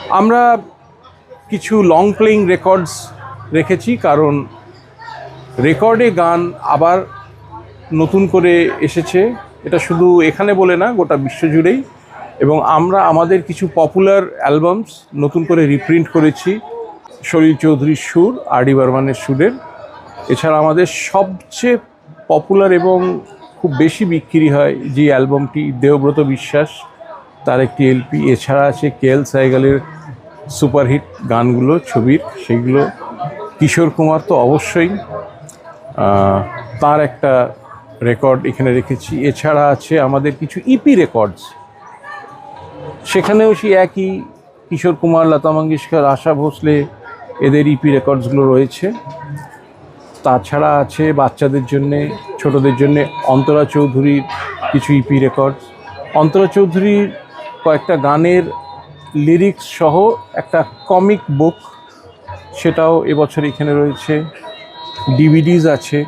আমরা কিছু long playing records রেখেছি, কারণ রেকর্ডে গান আবার নতুন করে এসেছে, এটা শুধু এখানে বলে না, গোটা বিশ্বজুড়েই। এবং আমরা আমাদের কিছু পপুলার অ্যালবামস নতুন করে রিপ্রিন্ট করেছি সলিল চৌধুরীর সুর, আর.ডি. বর্মনের সুরের। এছাড়া আমাদের সবচেয়ে পপুলার এবং খুব বেশি বিক্রি হয় যে অ্যালবামটি, দেবব্রত বিশ্বাস, তার একটি এলপি। এছাড়া আছে কে.এল. সেহগালের সুপারহিট গানগুলো ছবির, সেগুলো। কিশোর কুমার তো অবশ্যই, তার একটা রেকর্ড এখানে রেখেছি। এছাড়া আছে আমাদের কিছু ইপি রেকর্ডস, সেখানেও সেই একই কিশোর কুমার, লতা মঙ্গেশকর, আশা ভোসলে, এদের ইপি রেকর্ডসগুলো রয়েছে। তাছাড়া আছে বাচ্চাদের জন্যে, ছোটদের জন্যে অন্তরা চৌধুরীর কিছু ইপি রেকর্ডস। অন্তরা চৌধুরীর কয়েকটা গানের লিরিক্স সহ একটা কমিক বুক, সেটাও এবছর এখানে রয়েছে। ডিভিডিস আছে।